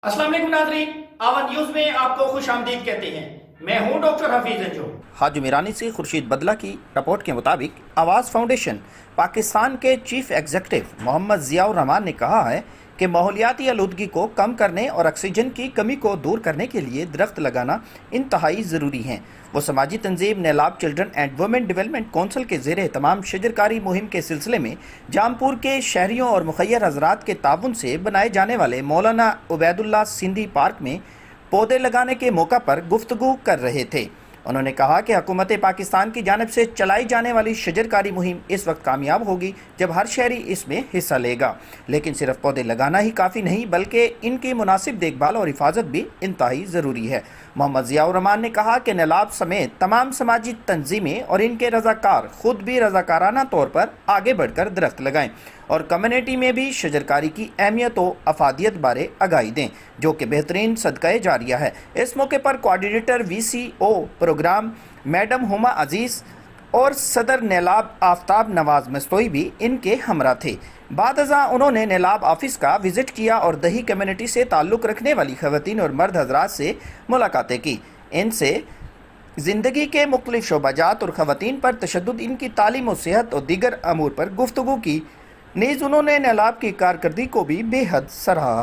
अस्सलाम वालेकुम नाज़रीन, आवाज़ न्यूज़ में आपको खुश आमदीद कहते हैं। मैं हूं डॉक्टर हफीज अंजू। हाजुम ईरानी से खुर्शीद बदला की रिपोर्ट के मुताबिक आवाज़ फाउंडेशन पाकिस्तान के चीफ एग्जीक्यूटिव मोहम्मद ज़ियाउर रहमान ने कहा है कि माहौलियाती आलूदगी को कम करने और ऑक्सीजन की कमी को दूर करने के लिए दरख्त लगाना इंतहाई ज़रूरी है। वो समाजी तंजीम Nelab children and women development council के ज़ेरे तमाम शजरकारी मुहिम के सिलसिले में जामपुर के शहरियों और मुखैर हजरात के ताउन से बनाए जाने वाले मौलाना उबैदुल्ला सिंधी पार्क में पौधे लगाने के मौका पर गुफ्तगू कर रहे थे। उन्होंने कहा कि हुकूमत पाकिस्तान की जानिब से चलाई जाने वाली शजरकारी मुहिम इस वक्त कामयाब होगी जब हर शहरी इसमें हिस्सा लेगा, लेकिन सिर्फ पौधे लगाना ही काफ़ी नहीं बल्कि इनकी मुनासिब देखभाल और हिफाजत भी इंतहाई ज़रूरी है। मोहम्मद ज़ियाउर रहमान ने कहा कि नेलाब समेत तमाम समाजी तंजीमें और इनके रज़ाकार खुद भी रज़ाकाराना तौर पर आगे बढ़कर दरख्त लगाएं और कम्युनिटी में भी शजरकारी की अहमियत व अफादियत बारे आगाही दें, जो कि बेहतरीन सदक़े जारिया है। इस मौके पर coordinator VCO programme madam Huma Aziz और सदर नेलाब आफ्ताब नवाज मस्तोई भी इनके हमरा थे। बादअज़ां उन्होंने नेलाब ऑफिस का विज़िट किया और दही कम्युनिटी से ताल्लुक़ रखने वाली ख़वातीन और मर्द हज़रात से मुलाकातें की। इनसे ज़िंदगी के मुख्तलिफ शोबाजात और ख़वातीन पर तशद्दुद, इनकी तालीम और सेहत और दीगर अमूर पर गुफ्तगू की। नीज़ उन्होंने नेलाब की कारकर्दगी को भी बेहद सराहा।